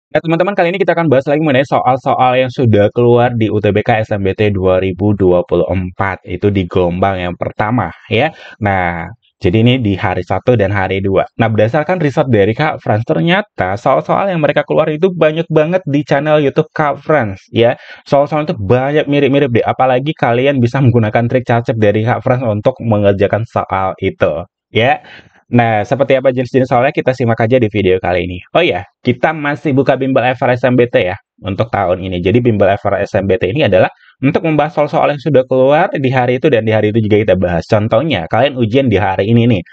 Nah, teman-teman, kali ini kita akan bahas lagi mengenai soal-soal yang sudah keluar di UTBK SNMPT 2024. Itu di gelombang yang pertama, ya. Nah, jadi ini di hari 1 dan hari 2. Nah, berdasarkan riset dari Kak Frans, ternyata soal-soal yang mereka keluar itu banyak banget di channel YouTube Kak Frans, ya. Soal-soal itu banyak mirip-mirip deh. Apalagi kalian bisa menggunakan trik cacep dari Kak Frans untuk mengerjakan soal itu, ya. Nah, seperti apa jenis-jenis soalnya kita simak aja di video kali ini. Oh ya, kita masih buka bimbel FR SMBT ya untuk tahun ini. Jadi bimbel FR SMBT ini adalah untuk membahas soal-soal yang sudah keluar di hari itu dan di hari itu juga kita bahas. Contohnya, kalian ujian di hari ini nih.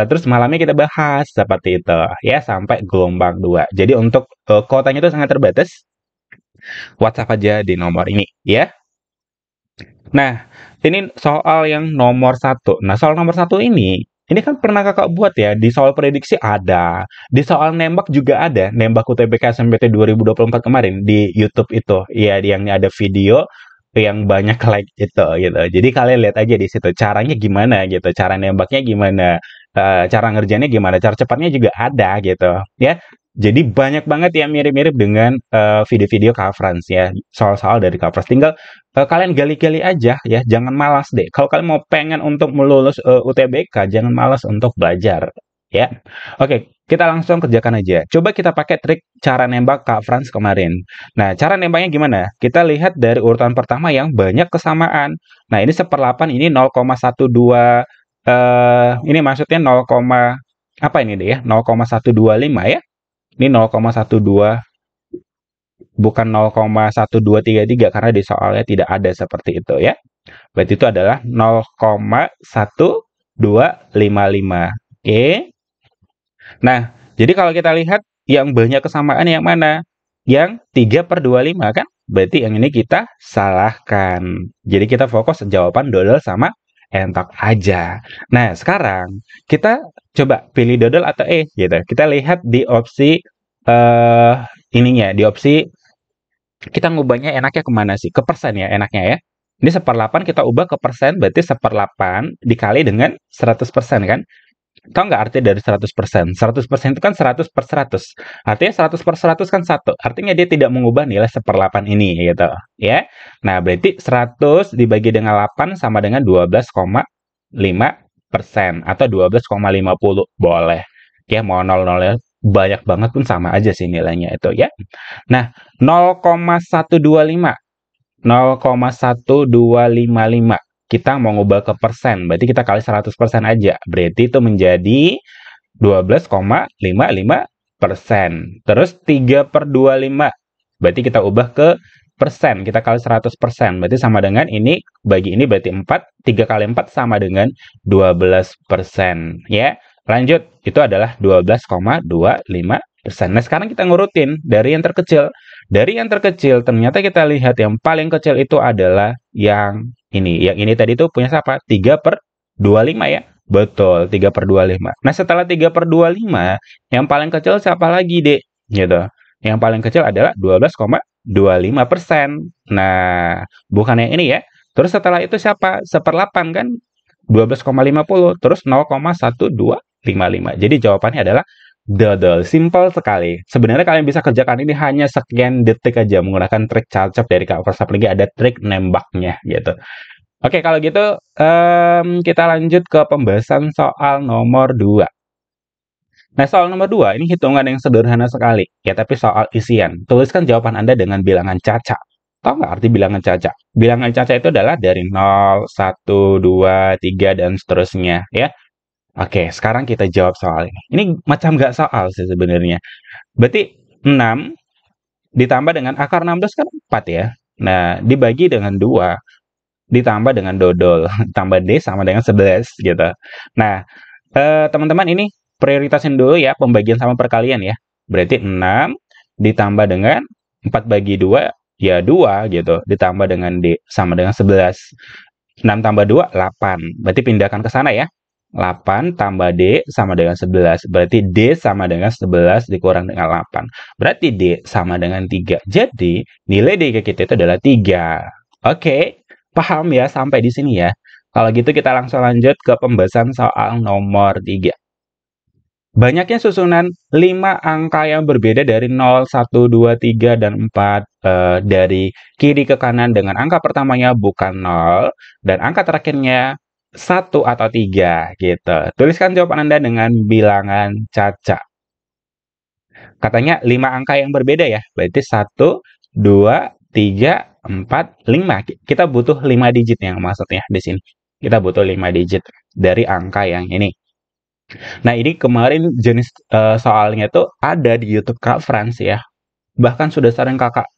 Terus malamnya kita bahas seperti itu ya sampai gelombang 2. Jadi untuk kuotanya itu sangat terbatas. WhatsApp aja di nomor ini ya. Nah, ini soal yang nomor satu. Nah, soal nomor satu ini kan pernah kakak buat ya, di soal prediksi ada, di soal nembak juga ada, nembak UTBK SNMPT 2024 kemarin di YouTube itu, ya yang ada video yang banyak like itu gitu. Jadi kalian lihat aja di situ caranya gimana gitu, cara nembaknya gimana, cara ngerjainnya gimana, cara cepatnya juga ada gitu, ya. Jadi banyak banget yang mirip-mirip dengan video-video Kak Frans ya, soal-soal dari Kak Frans. Tinggal kalian gali-gali aja ya, jangan malas deh. Kalau kalian mau pengen untuk melulus UTBK, jangan malas untuk belajar ya. Oke, kita langsung kerjakan aja. Coba kita pakai trik cara nembak Kak Frans kemarin. Nah, cara nembaknya gimana? Kita lihat dari urutan pertama yang banyak kesamaan. Nah, ini seperlapan, ini 0,12, ini maksudnya 0, apa ini deh ya? 0,125 ya. Ini 0,12, bukan 0,1233 karena di soalnya tidak ada seperti itu ya. Berarti itu adalah 0,1255. Oke. Nah, jadi kalau kita lihat yang banyak kesamaan yang mana? Yang 3/25 kan? Berarti yang ini kita salahkan. Jadi kita fokus jawaban dodol sama entok aja. Nah, sekarang kita coba pilih dodol atau gitu. Kita lihat di opsi eh ininya, di opsi kita ngubahnya enaknya kemana sih? Ke persen ya enaknya ya. Ini seperlapan kita ubah ke persen, berarti seperlapan dikali dengan 100% kan? Tahu nggak arti dari 100%? 100% itu kan 100 per 100. Artinya 100 per 100 kan 1. Artinya dia tidak mengubah nilai seperlapan ini gitu ya. Nah, berarti 100 dibagi dengan 8 sama dengan 12,5% atau 12,50 boleh. Ya, mau 0 banyak banget pun sama aja sih nilainya itu ya. Nah, 0,125. 0,1255. Kita mau ngubah ke persen, berarti kita kali 100% aja. Berarti itu menjadi 12,55%. Terus 3/25. Berarti kita ubah ke persen, kita kali 100%. Berarti sama dengan ini, bagi ini berarti 4. 3 kali 4 sama dengan 12%. Ya, lanjut. Itu adalah 12,25%. Nah, sekarang kita ngurutin dari yang terkecil. Dari yang terkecil, ternyata kita lihat yang paling kecil itu adalah yang ini. Yang ini tadi tuh punya siapa? 3/25 ya? Betul, 3/25. Nah, setelah 3/25, yang paling kecil siapa lagi, Dek? Gitu. Yang paling kecil adalah 12,25%. Nah, bukan yang ini ya. Terus setelah itu siapa? Seperlapan kan? 12,50. Terus 0,1255. Jadi jawabannya adalah dodol. Simple sekali. Sebenarnya kalian bisa kerjakan ini hanya sekian detik aja menggunakan trik cacap dari Kak First, apalagi ada trik nembaknya gitu. Oke, kalau gitu kita lanjut ke pembahasan soal nomor 2. Nah, soal nomor 2 ini hitungan yang sederhana sekali. Ya, tapi soal isian. Tuliskan jawaban Anda dengan bilangan caca. Tahu nggak arti bilangan caca? Bilangan caca itu adalah dari 0, 1, 2, 3, dan seterusnya. Ya. Oke, sekarang kita jawab soal ini. Ini macam nggak soal sih sebenarnya. Berarti 6 ditambah dengan akar 16 kan 4 ya. Nah, dibagi dengan 2 ditambah dengan dodol, tambah D sama dengan 11 gitu. Nah, teman-teman ini prioritasin dulu ya pembagian sama perkalian ya. Berarti 6 ditambah dengan 4 bagi 2 ya 2 gitu, ditambah dengan D sama dengan 11. 6 tambah 2 8. Berarti pindahkan ke sana ya. 8 tambah D sama dengan 11. Berarti D sama dengan 11 dikurang dengan 8. Berarti D sama dengan 3. Jadi, nilai D kita itu adalah 3. Oke, paham ya sampai di sini ya. Kalau gitu kita langsung lanjut ke pembahasan soal nomor 3. Banyaknya susunan 5 angka yang berbeda dari 0, 1, 2, 3, dan 4 dari kiri ke kanan dengan angka pertamanya bukan 0 dan angka terakhirnya 1 atau 3 gitu. Tuliskan jawaban Anda dengan bilangan Caca. Katanya 5 angka yang berbeda ya. Berarti 1, 2, 3, 4, 5. Kita butuh 5 digit yang maksudnya di sini. Kita butuh 5 digit dari angka yang ini. Nah, ini kemarin jenis soalnya tuh ada di YouTube Kak Frans ya. Bahkan sudah sering Kakak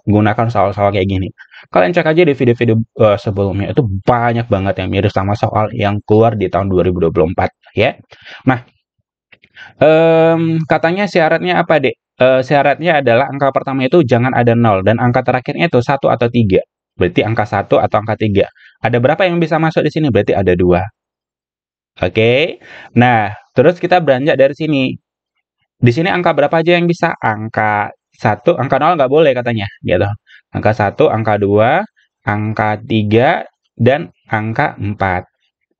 gunakan soal-soal kayak gini. Kalian cek aja di video-video sebelumnya itu banyak banget yang mirip sama soal yang keluar di tahun 2024 ya. Nah, katanya syaratnya apa, Dek? Syaratnya adalah angka pertama itu jangan ada 0 dan angka terakhirnya itu 1 atau 3. Berarti angka 1 atau angka 3. Ada berapa yang bisa masuk di sini? Berarti ada 2. Oke. Nah, terus kita beranjak dari sini. Di sini angka berapa aja yang bisa? Angka 1, angka 0 nggak boleh katanya, gitu. Angka 1, angka 2, angka 3, dan angka 4.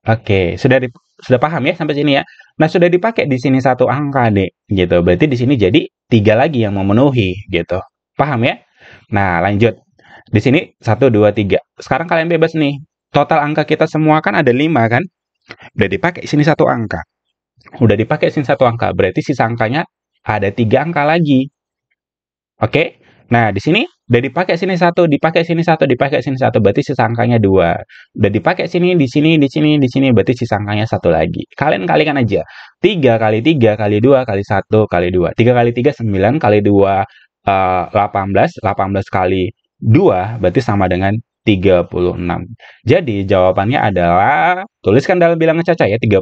Oke, sudah paham ya sampai sini ya? Nah, sudah dipakai di sini satu angka, Dek, gitu. Berarti di sini jadi 3 lagi yang memenuhi, gitu. Paham ya? Nah, lanjut. Di sini 1, 2, 3. Sekarang kalian bebas nih. Total angka kita semua kan ada 5 kan? Udah dipakai sini satu angka. Udah dipakai sini satu angka, berarti sisa angkanya ada 3 angka lagi. Oke? Nah, di sini udah dipakai sini satu, dipakai sini satu, dipakai sini satu, berarti sisa angkanya 2. Udah dipakai sini, di sini, di sini, di sini, berarti sisa angkanya 1 lagi. Kalian kalikan aja. 3 kali 3 kali 2 kali 1 kali 2. 3 kali 3 9 kali 2 18, 18 kali 2 berarti sama dengan 36. Jadi jawabannya adalah tuliskan dalam bilangan Caca ya 36.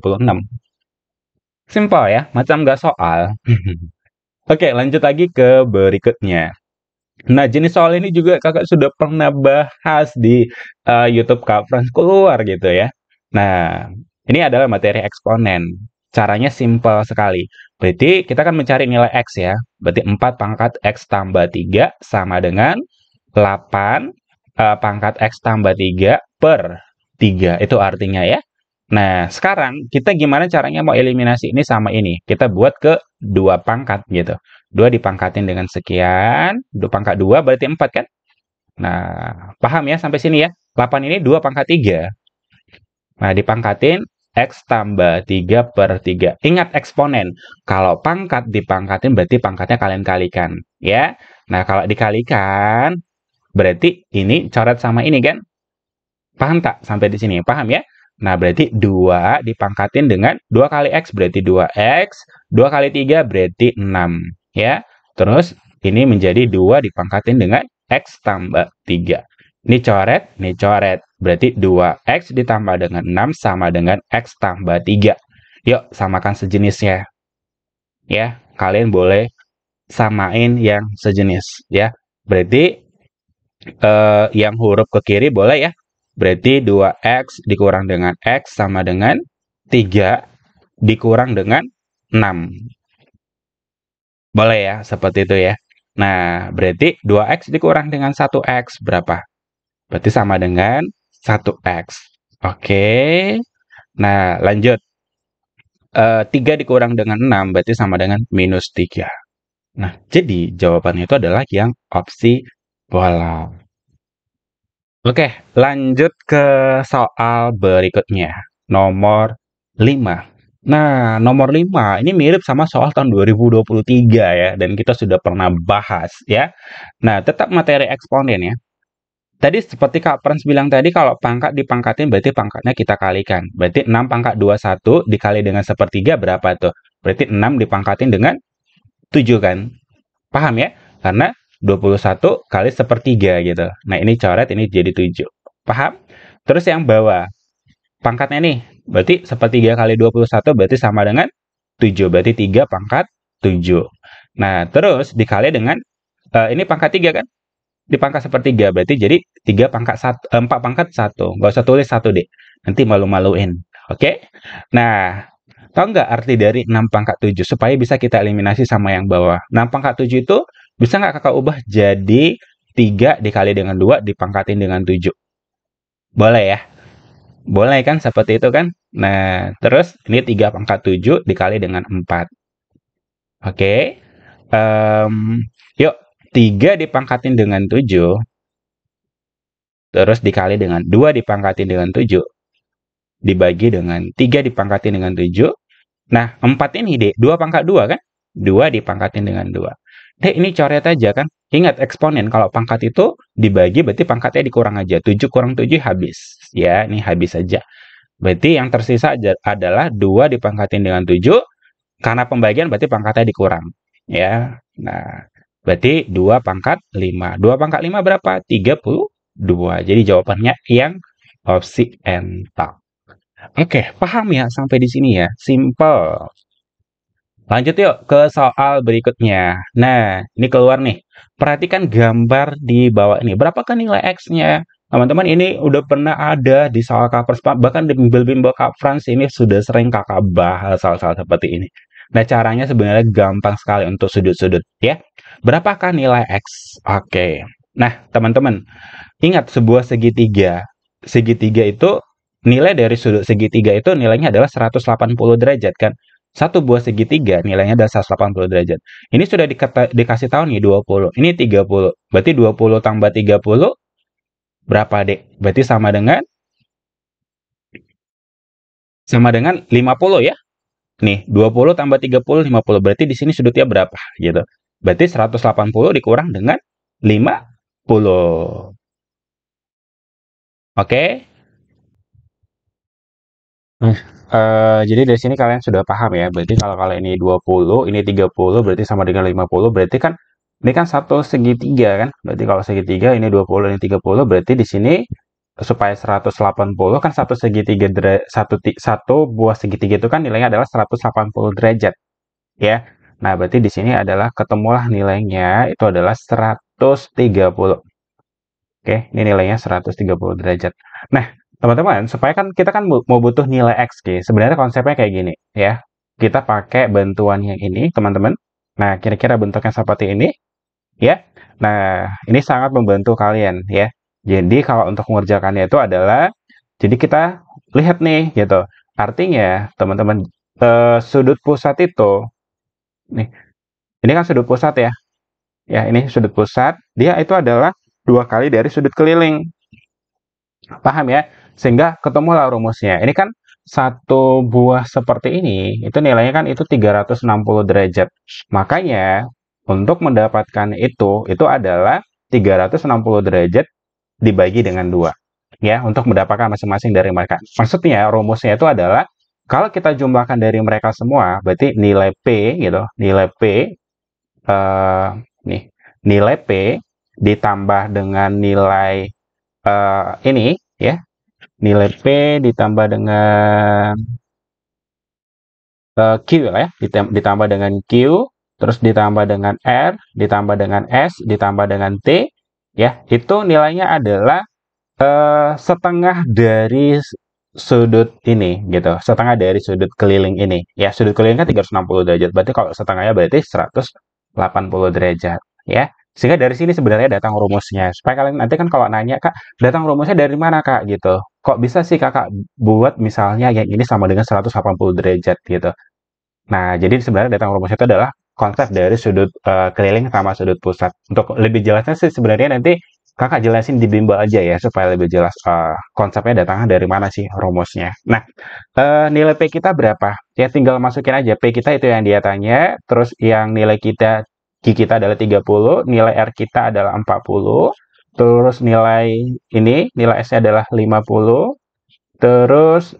Simpel ya, macam nggak soal. Oke, lanjut lagi ke berikutnya. Nah, jenis soal ini juga kakak sudah pernah bahas di YouTube Kak Frans keluar gitu ya. Nah, ini adalah materi eksponen. Caranya simpel sekali. Berarti kita akan mencari nilai X ya. Berarti 4 pangkat X tambah 3 sama dengan 8 pangkat X tambah 3 per 3. Itu artinya ya. Nah, sekarang kita gimana caranya mau eliminasi ini sama ini? Kita buat ke 2 pangkat gitu. 2 dipangkatin dengan sekian, 2 pangkat 2 berarti 4 kan? Nah, paham ya sampai sini ya? 8 ini 2 pangkat 3. Nah, dipangkatin X tambah 3 per 3. Ingat eksponen. Kalau pangkat dipangkatin berarti pangkatnya kalian kalikan. Ya. Nah, kalau dikalikan, berarti ini coret sama ini kan? Paham tak sampai di sini? Paham ya? Nah, berarti 2 dipangkatin dengan 2 kali X berarti 2X, 2 kali 3 berarti 6. Ya. Terus ini menjadi 2 dipangkatin dengan X tambah 3. Ini coret. Berarti 2X ditambah dengan 6 sama dengan X tambah 3. Yuk, samakan sejenisnya. Ya, kalian boleh samain yang sejenis. Ya, berarti yang huruf ke kiri boleh ya. Berarti 2X dikurang dengan X sama dengan 3 dikurang dengan 6. Boleh ya, seperti itu ya. Nah, berarti 2X dikurang dengan 1X berapa? Berarti sama dengan 1X. Oke. Nah, lanjut. 3 dikurang dengan 6 berarti sama dengan minus 3. Nah, jadi jawabannya itu adalah yang opsi bola. Oke, lanjut ke soal berikutnya. Nomor 5. Nah, nomor 5 ini mirip sama soal tahun 2023 ya, dan kita sudah pernah bahas ya. Nah, tetap materi eksponen ya. Tadi seperti Kak Frans bilang tadi kalau pangkat dipangkatin berarti pangkatnya kita kalikan. Berarti 6 pangkat 21 dikali dengan sepertiga berapa tuh? Berarti 6 dipangkatin dengan 7 kan? Paham ya? Karena 21 kali sepertiga gitu. Nah, ini coret, ini jadi 7. Paham? Terus yang bawah, pangkatnya nih, berarti sepertiga kali 21 berarti sama dengan 7. Berarti 3 pangkat 7. Nah, terus dikali dengan, ini pangkat 3 kan? Dipangkat sepertiga, berarti jadi 3 pangkat 4 pangkat 1. Nggak usah tulis 1 deh. Nanti malu-maluin. Oke? Nah, tahu nggak arti dari 6 pangkat 7? Supaya bisa kita eliminasi sama yang bawah. 6 pangkat 7 itu bisa nggak kakak ubah jadi 3 dikali dengan 2 dipangkatin dengan 7? Boleh ya? Boleh kan seperti itu kan? Nah, terus ini 3 pangkat 7 dikali dengan 4. Oke. Em, yuk, 3 dipangkatin dengan 7, terus dikali dengan 2 dipangkatin dengan 7, dibagi dengan 3 dipangkatin dengan 7. Nah, 4 ini, Dek, 2 pangkat 2 kan? 2 dipangkatin dengan 2. Dek, ini coret aja kan? Ingat eksponen, kalau pangkat itu dibagi berarti pangkatnya dikurang aja. 7 kurang 7 habis. Ya, ini habis aja. Berarti yang tersisa adalah 2 dipangkatin dengan 7, karena pembagian berarti pangkatnya dikurang. Ya, nah, berarti 2 pangkat 5. 2 pangkat 5 berapa? 32. Jadi jawabannya yang opsi entak. Oke, paham ya sampai di sini ya? Simple. Lanjut yuk ke soal berikutnya. Nah, ini keluar nih. Perhatikan gambar di bawah ini. Berapakah nilai X-nya? Teman-teman, ini udah pernah ada di soal Kapers, bahkan di bimbel-bimbel Kak Frans ini sudah sering kakak bahas soal-soal seperti ini. Nah, caranya sebenarnya gampang sekali untuk sudut-sudut, ya. Berapakah nilai X? Oke. Nah, teman-teman, ingat sebuah segitiga. Segitiga itu, nilai dari sudut segitiga itu nilainya adalah 180 derajat kan? Satu buah segitiga nilainya adalah 180 derajat. Ini sudah dikasih tahu nih 20. Ini 30. Berarti 20 tambah 30 berapa, Dek? Berarti sama dengan 50 ya. Nih, 20 tambah 30 50. Berarti di sini sudutnya berapa gitu. Berarti 180 dikurang dengan 50. Oke? Nah, jadi dari sini kalian sudah paham ya. Berarti kalau kalian ini 20, ini 30, berarti sama dengan 50. Berarti kan ini kan satu segitiga kan? Berarti kalau segitiga ini 20, ini 30, berarti di sini supaya 180 kan satu segitiga satu buah segitiga itu kan nilainya adalah 180 derajat, ya. Nah, berarti di sini adalah ketemulah nilainya itu adalah 130. Oke, ini nilainya 130 derajat. Nah, teman-teman, supaya kan kita kan mau butuh nilai X, Ki. Sebenarnya konsepnya kayak gini, ya. Kita pakai bantuan yang ini, teman-teman. Nah, kira-kira bentuknya seperti ini, ya. Nah, ini sangat membantu kalian, ya. Jadi, kalau untuk mengerjakannya itu adalah, jadi kita lihat nih, gitu. Artinya, teman-teman, sudut pusat itu, nih, ini kan sudut pusat ya. Ya, ini sudut pusat, dia itu adalah 2 kali dari sudut keliling. Paham ya? Sehingga ketemulah rumusnya. Ini kan satu buah seperti ini, itu nilainya kan itu 360 derajat. Makanya, untuk mendapatkan itu adalah 360 derajat dibagi dengan 2. Ya, untuk mendapatkan masing-masing dari mereka. Maksudnya, rumusnya itu adalah, kalau kita jumlahkan dari mereka semua, berarti nilai P, gitu, nilai P, eh, nih, nilai P ditambah dengan nilai ini, ya, nilai P ditambah dengan Q ya, ditambah dengan Q, terus ditambah dengan R, ditambah dengan S, ditambah dengan T, ya, itu nilainya adalah setengah dari sudut ini, gitu, setengah dari sudut keliling ini. Ya, sudut keliling kan 360 derajat, berarti kalau setengahnya berarti 180 derajat, ya. Sehingga dari sini sebenarnya datang rumusnya. Supaya kalian nanti kan kalau nanya, Kak, datang rumusnya dari mana, Kak, gitu. Kok bisa sih Kakak buat misalnya yang ini sama dengan 180 derajat, gitu. Nah, jadi sebenarnya datang rumusnya itu adalah konsep dari sudut keliling sama sudut pusat. Untuk lebih jelasnya sih sebenarnya nanti Kakak jelasin di bimbel aja ya, supaya lebih jelas konsepnya datangnya dari mana sih rumusnya. Nah, nilai P kita berapa? Ya tinggal masukin aja. P kita itu yang dia tanya, terus yang nilai kita, Q kita adalah 30, nilai R kita adalah 40, terus nilai ini, nilai S-nya adalah 50, terus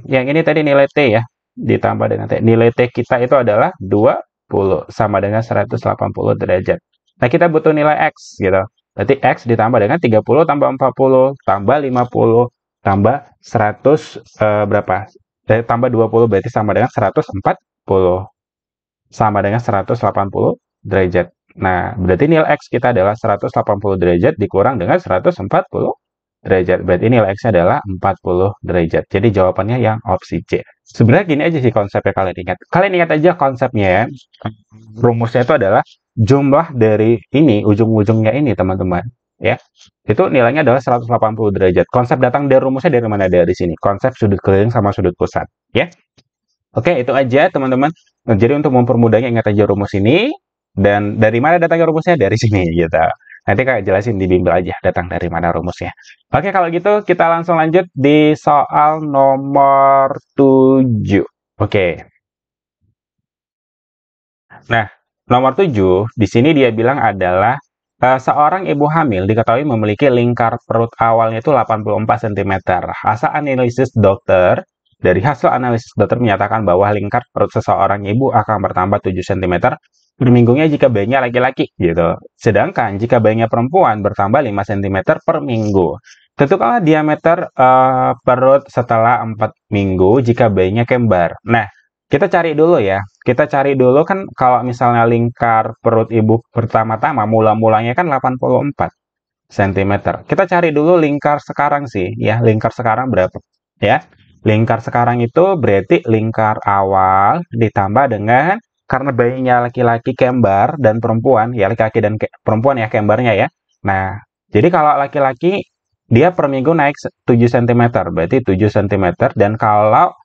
yang ini tadi nilai T ya, ditambah dengan T. Nilai T kita itu adalah 20, sama dengan 180 derajat. Nah, kita butuh nilai X gitu. Berarti X ditambah dengan 30 tambah 40 tambah 50 tambah 100 berapa? Tambah 20 berarti sama dengan 140. Sama dengan 180 derajat. Nah, berarti nilai X kita adalah 180 derajat dikurang dengan 140 derajat. Berarti nilai X-nya adalah 40 derajat. Jadi jawabannya yang opsi C. Sebenarnya gini aja sih konsepnya kalian ingat. Kalian ingat aja konsepnya ya. Rumusnya itu adalah jumlah dari ini, ujung-ujungnya ini teman-teman. ya. Itu nilainya adalah 180 derajat. Konsep datang dari rumusnya dari mana? Dari sini. Konsep sudut keliling sama sudut pusat, ya. Oke, itu aja teman-teman. Nah, jadi untuk mempermudahnya ingat aja rumus ini. Dan dari mana datangnya rumusnya? Dari sini gitu. Nanti Kak jelasin di bimbel aja datang dari mana rumusnya. Oke, kalau gitu kita langsung lanjut di soal nomor 7. Oke. Nah, nomor 7 di sini dia bilang adalah seorang ibu hamil diketahui memiliki lingkar perut awalnya itu 84 cm. Dari hasil analisis dokter menyatakan bahwa lingkar perut seseorang ibu akan bertambah 7 cm per minggunya jika bayinya laki-laki gitu. Sedangkan jika bayinya perempuan bertambah 5 cm per minggu. Tentukanlah diameter perut setelah 4 minggu jika bayinya kembar. Nah, kita cari dulu ya. Kita cari dulu kan kalau misalnya lingkar perut ibu pertama-tama mula-mulanya kan 84 cm. Kita cari dulu lingkar sekarang sih ya. Lingkar sekarang berapa? Ya. Lingkar sekarang itu berarti lingkar awal ditambah dengan karena bayinya laki-laki kembar dan perempuan, ya laki-laki dan perempuan ya kembarnya ya. Nah, jadi kalau laki-laki dia per minggu naik 7 cm, berarti 7 cm dan kalau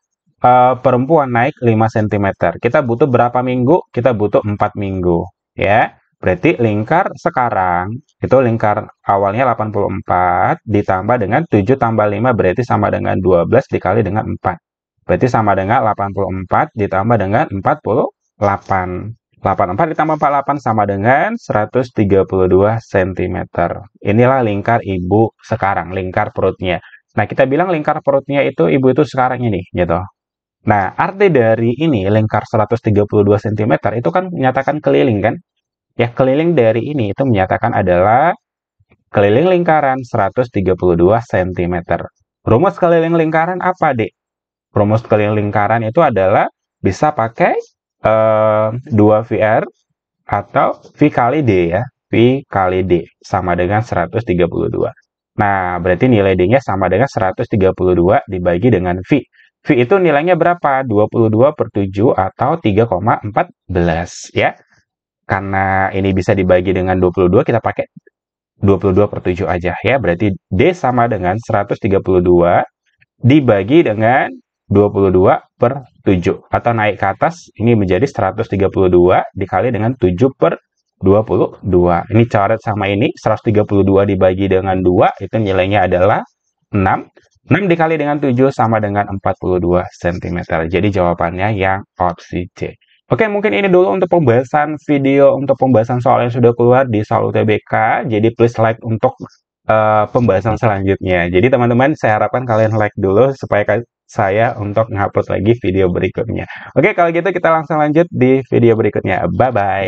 perempuan naik 5 cm. Kita butuh berapa minggu? Kita butuh 4 minggu. Ya, berarti lingkar sekarang, itu lingkar awalnya 84, ditambah dengan 7 tambah 5, berarti sama dengan 12 dikali dengan 4. Berarti sama dengan 84 ditambah dengan 48. 84 ditambah 48 sama dengan 132 cm. Inilah lingkar ibu sekarang, lingkar perutnya. Nah, kita bilang lingkar perutnya itu ibu itu sekarang ini, gitu. Nah, arti dari ini lingkar 132 cm itu kan menyatakan keliling kan? Ya, keliling dari ini itu menyatakan adalah keliling lingkaran 132 cm. Rumus keliling lingkaran apa, Dek? Rumus keliling lingkaran itu adalah bisa pakai 2VR atau V kali D ya. V kali D sama dengan 132. Nah, berarti nilai D-nya sama dengan 132 dibagi dengan V. V itu nilainya berapa? 22 per 7 atau 3,14 ya. Karena ini bisa dibagi dengan 22, kita pakai 22 per 7 aja ya. Berarti D sama dengan 132 dibagi dengan 22 per 7. Atau naik ke atas, ini menjadi 132 dikali dengan 7 per 22. Ini coret sama ini, 132 dibagi dengan 2, itu nilainya adalah 6. 6 dikali dengan 7 sama dengan 42 cm. Jadi jawabannya yang opsi C. Oke, mungkin ini dulu untuk pembahasan video, untuk pembahasan soal yang sudah keluar di soal UTBK. Jadi please like untuk pembahasan selanjutnya. Jadi teman-teman, saya harapkan kalian like dulu supaya saya untuk ngupload lagi video berikutnya. Oke, kalau gitu kita langsung lanjut di video berikutnya. Bye-bye.